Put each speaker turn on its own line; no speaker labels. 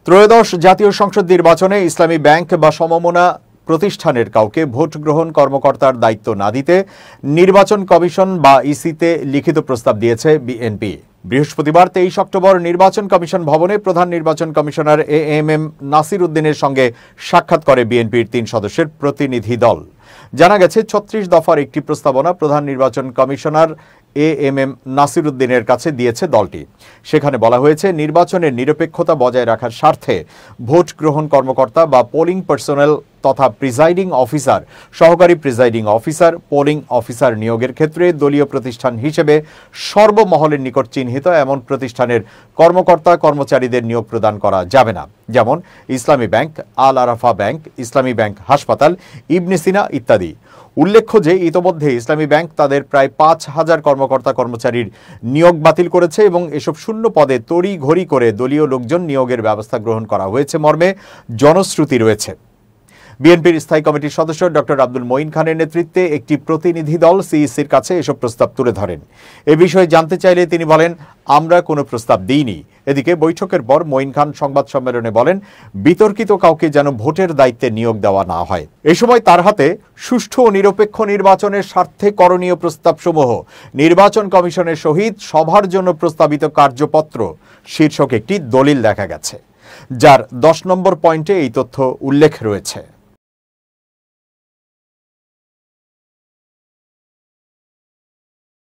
ত্রয়োদশ জাতীয় সংসদ নির্বাচনে ইসলামী ব্যাংক বা সমমনা প্রতিষ্ঠানের কাউকে ভোট গ্রহণ কর্মকর্তার দায়িত্ব না দিতে নির্বাচন কমিশন বা ইসিতে লিখিত প্রস্তাব দিয়েছে বিএনপি। বৃহস্পতিবার 23 অক্টোবর নির্বাচন কমিশন ভবনে প্রধান নির্বাচন কমিশনার এএমএম নাসির উদ্দিনের সঙ্গে সাক্ষাৎ করে বিএনপির 3 সদস্যের প্রতিনিধি দল। জানা গেছে 36 দফার একটি প্রস্তাবনা প্রধান নির্বাচন কমিশনার এএমএম নাসির উদ্দিনের কাছে দিয়েছে দলটি। সেখানে বলা হয়েছে, নির্বাচনের নিরপেক্ষতা বজায় রাখার স্বার্থে ভোট গ্রহণ কর্মকর্তা বা পোলিং পার্সোনেল তথা প্রিজাইডিং অফিসার, সহকারী প্রিজাইডিং অফিসার, পোলিং অফিসার নিয়োগের ক্ষেত্রে দলীয় প্রতিষ্ঠান হিসেবে সর্বমহলের নিকট চিহ্নিত এমন প্রতিষ্ঠানের কর্মকর্তা কর্মচারীদের নিয়োগ প্রদান করা যাবে না, যেমন ইসলামী ব্যাংক, আল আরাফা ব্যাংক, ইসলামী ব্যাংক হাসপাতাল, ইবনে সিনা ইত্যাদি। উল্লেখ্য যে ইতোমধ্যে ইসলামী ব্যাংক তাদের প্রায় 5,000 কর্মকর্তা কর্মচারীর নিয়োগ বাতিল করেছে এবং এসব শূন্য পদে তড়িঘড়ি করে দলীয় লোকজন নিয়োগের ব্যবস্থা গ্রহণ করা হয়েছে মর্মে জনশ্রুতি রয়েছে। বিএনপির স্থায়ী কমিটির সদস্য ডক্টর আব্দুল মঈন খানের নেতৃত্বে একটি প্রতিনিধি দল সিইসির কাছে এসব প্রস্তাব তুলে ধরেন। এ বিষয়ে জানতে চাইলে তিনি বলেন, আমরা কোনো প্রস্তাব দিইনি। এদিকে বৈঠকের পর মঈন খান সংবাদ সম্মেলনে বলেন, বিতর্কিত কাউকে যেন ভোটের দায়িত্বে নিয়োগ দেওয়া না হয়। এ সময় তার হাতে সুষ্ঠু ও নিরপেক্ষ নির্বাচনের স্বার্থে করণীয় প্রস্তাবসমূহ নির্বাচন কমিশনের সহিত সভার জন্য প্রস্তাবিত কার্যপত্র শীর্ষক একটি দলিল দেখা গেছে, যার 10 নম্বর পয়েন্টে এই তথ্য উল্লেখ রয়েছে।